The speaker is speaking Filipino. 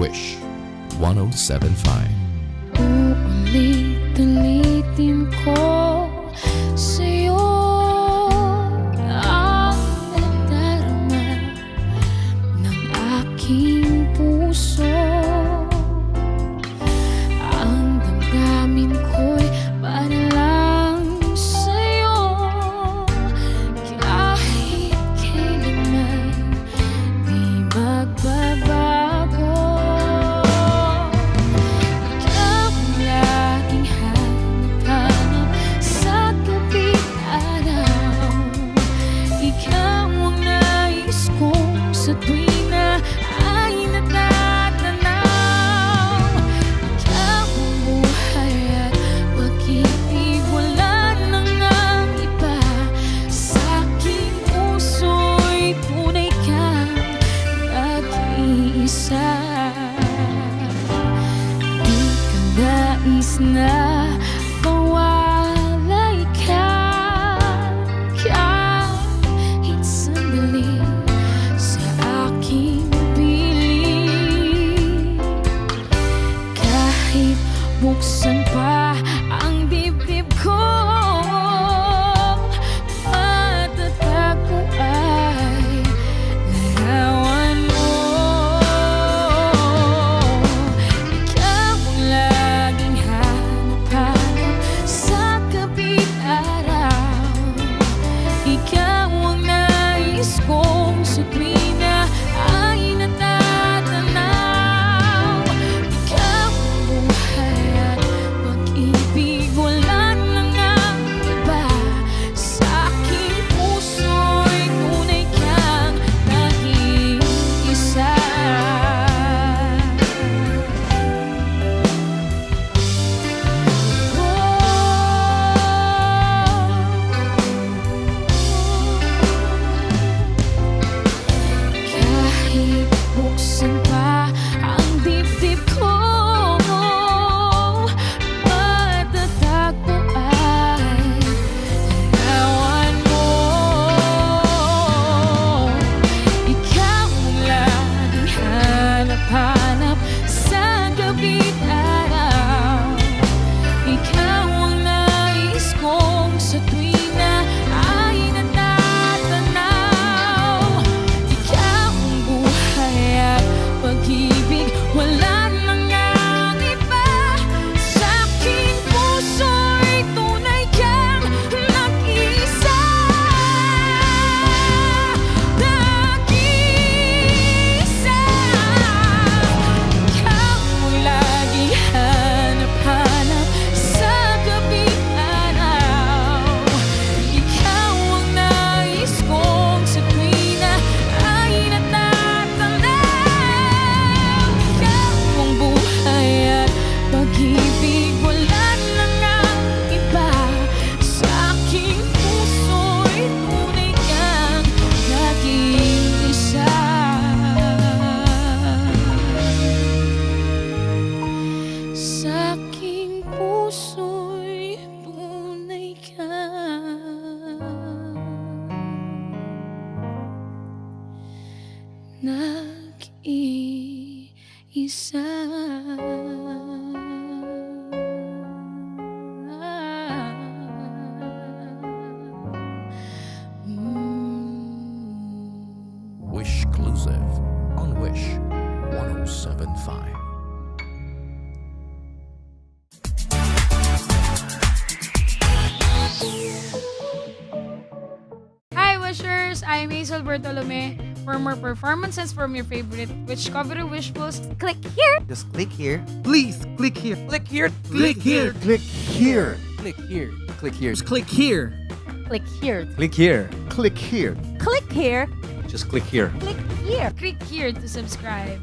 Wish 107.5. Uulit-ulitin ko sa'yo ang nadarama ng aking puso. Ang damdamin ko'y para lang sa'yo, kahit kailanman di magbabago. Ikaw ang laging hanap-hanap sa gabi't araw. Ikaw ang nais kong sa tuwing na ay natatanaw. Ikaw ang buhay at pag-ibig, wala nang ang iba. Sa aking puso'y tunay kang nag-iisa. Di ka nais na mawalay ka kahit sandali sa aking piling. Kahit buksan pa ang dibdib ko, matatag ko ay larawan mo. Ikaw ang laging hanap-hanap sa gabi't araw. Ikaw ang nais kong sa tuwing na ay natatanaw. Ikaw ang buhay at pag-ibig, wala nang ang iba. Sa aking puso'y tunay kang nag-iisa. Kahit buksan pa ang dibdib ko, matatag ko ay larawan mo. Ikaw ang laging hanap-hanap sa gabi't araw. Ikaw ang nais kong sa tuwing na ay natatanaw. Ikaw ang buhay at pag-ibig, wala nang ang iba. Sa aking puso'y tunay kang nag-iisa. Nag-iisa. Ikaw ang laging hanap-hanap sa gabi't araw. Ikaw ang nais kong sa tuwing na ay natatanaw. Ikaw ang buhay at pag-ibig, wala nang ang iba. Sa aking puso'y tunay kang nag-iisa. Sa aking puso'y tunay kang nag-iisa. Wish Exclusive on Wish 107.5. Hi Wishers! I'm Hazel Bartolome. For more performances from your favorite Wish Cover Wish Post, click here! Just click here. Please click here. Click here. Click here. Click here. Click here. Click here. Just click here. Click here! Click here. Click here. Click here. Just click here. Click here. Click here to subscribe.